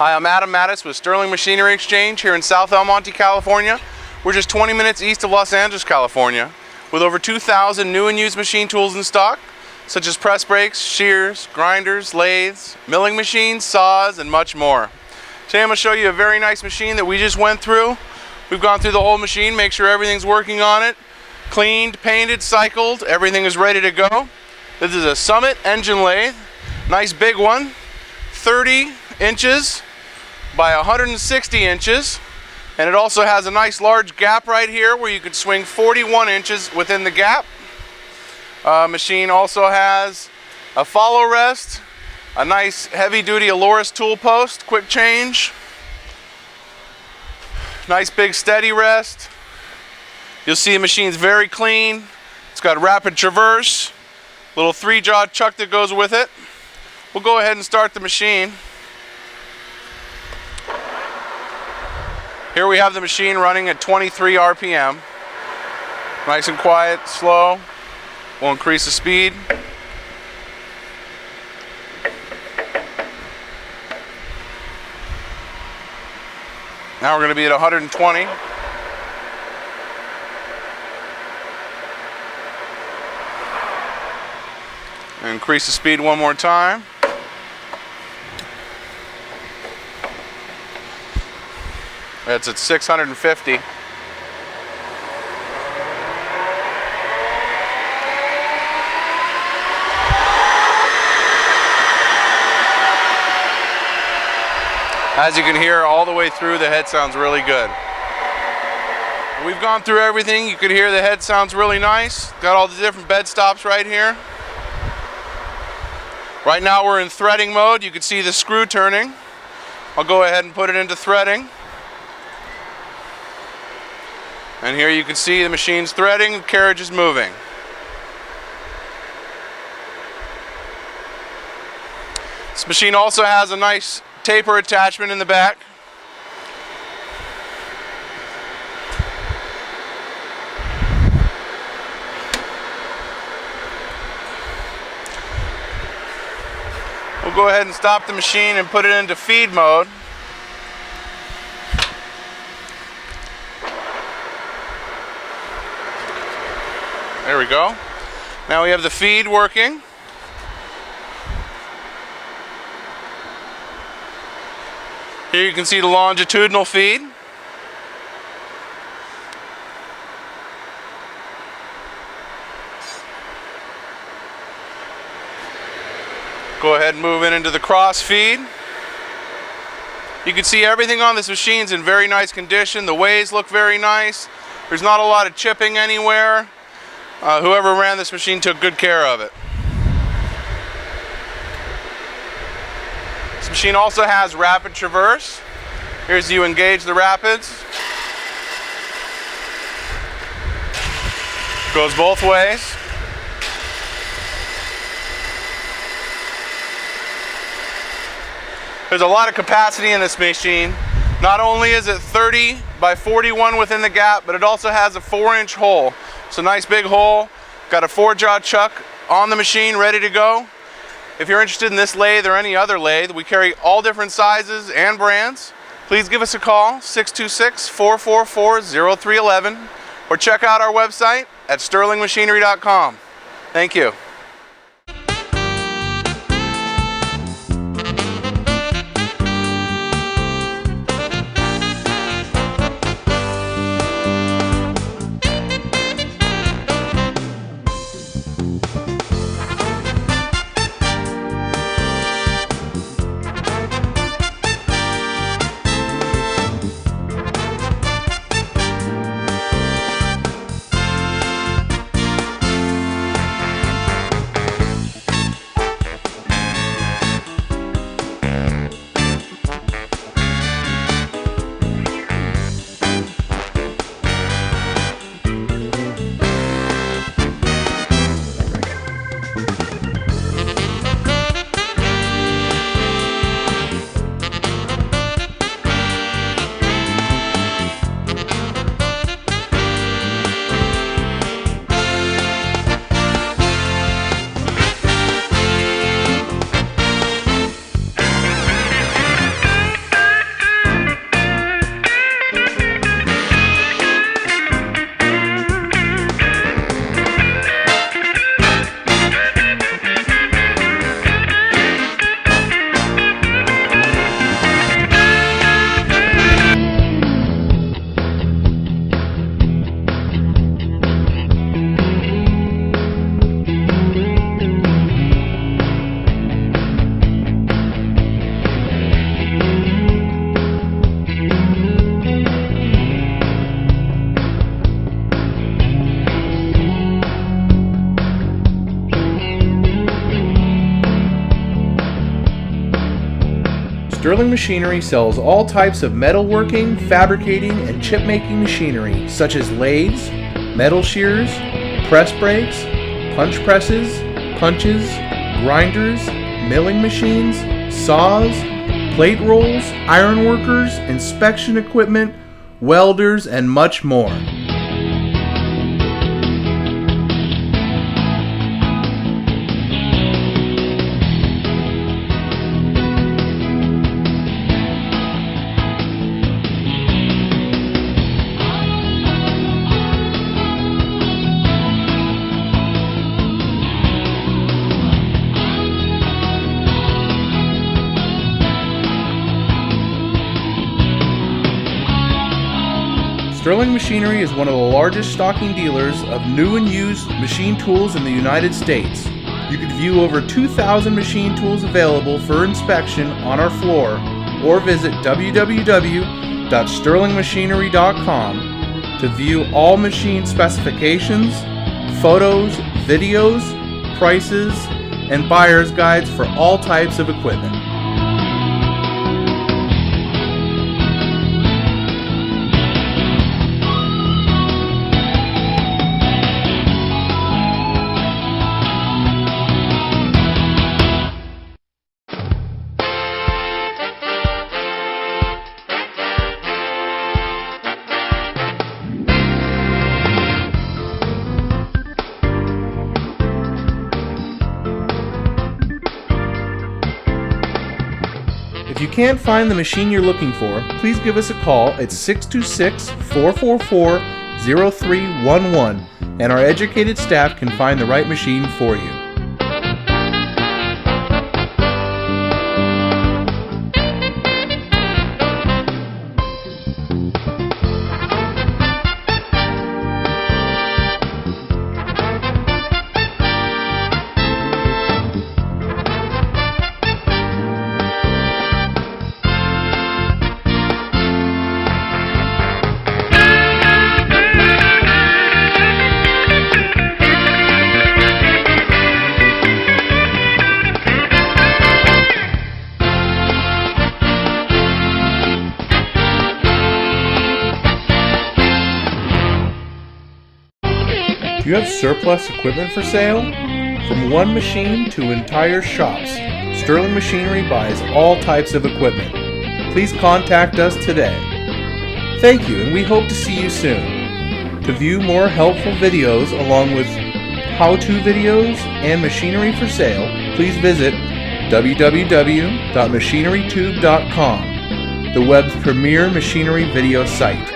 Hi, I'm Adam Mattis with Sterling Machinery Exchange here in South El Monte, California. We're just 20 minutes east of Los Angeles, California, with over 2,000 new and used machine tools in stock, such as press brakes, shears, grinders, lathes, milling machines, saws, and much more. Today I'm going to show you a very nice machine that we just went through. We've gone through the whole machine, make sure everything's working on it, cleaned, painted, cycled, everything is ready to go. This is a Summit engine lathe, nice big one, 30 inches by 160 inches, and it also has a nice large gap right here where you could swing 41 inches within the gap. Machine also has a follow rest, a nice heavy-duty Aloris tool post, quick change, nice big steady rest. You'll see the machine's very clean. It's got rapid traverse, little 3-jaw chuck that goes with it. We'll go ahead and start the machine. Here we have the machine running at 23 RPM. Nice and quiet, slow. We'll increase the speed. Now we're going to be at 120. Increase the speed one more time. It's at 650. As you can hear all the way through, the head sounds really good. We've gone through everything. You can hear the head sounds really nice. Got all the different bed stops right here. Right now we're in threading mode. You can see the screw turning. I'll go ahead and put it into threading. And here you can see the machine's threading, the carriage is moving. This machine also has a nice taper attachment in the back. We'll go ahead and stop the machine and put it into feed mode. There we go. Now we have the feed working. Here you can see the longitudinal feed. Go ahead and move it into the cross feed. You can see everything on this machine's in very nice condition. The ways look very nice. There's not a lot of chipping anywhere. Whoever ran this machine took good care of it. This machine also has rapid traverse. Here's you engage the rapids. Goes both ways. There's a lot of capacity in this machine. Not only is it 30 by 41 within the gap, but it also has a 4-inch hole. It's a nice big hole. Got a 4-jaw chuck on the machine ready to go. If you're interested in this lathe or any other lathe, we carry all different sizes and brands. Please give us a call, 626-444-0311, or check out our website at sterlingmachinery.com. Thank you. Sterling Machinery sells all types of metalworking, fabricating, and chip-making machinery such as lathes, metal shears, press brakes, punch presses, punches, grinders, milling machines, saws, plate rolls, iron workers, inspection equipment, welders, and much more. Sterling Machinery is one of the largest stocking dealers of new and used machine tools in the United States. You can view over 2,000 machine tools available for inspection on our floor or visit www.sterlingmachinery.com to view all machine specifications, photos, videos, prices, and buyer's guides for all types of equipment. If you can't find the machine you're looking for, please give us a call at 626-444-0311 and our educated staff can find the right machine for you. Do you have surplus equipment for sale? From one machine to entire shops, Sterling Machinery buys all types of equipment. Please contact us today. Thank you, and we hope to see you soon. To view more helpful videos along with how-to videos and machinery for sale, please visit www.machinerytube.com, the web's premier machinery video site.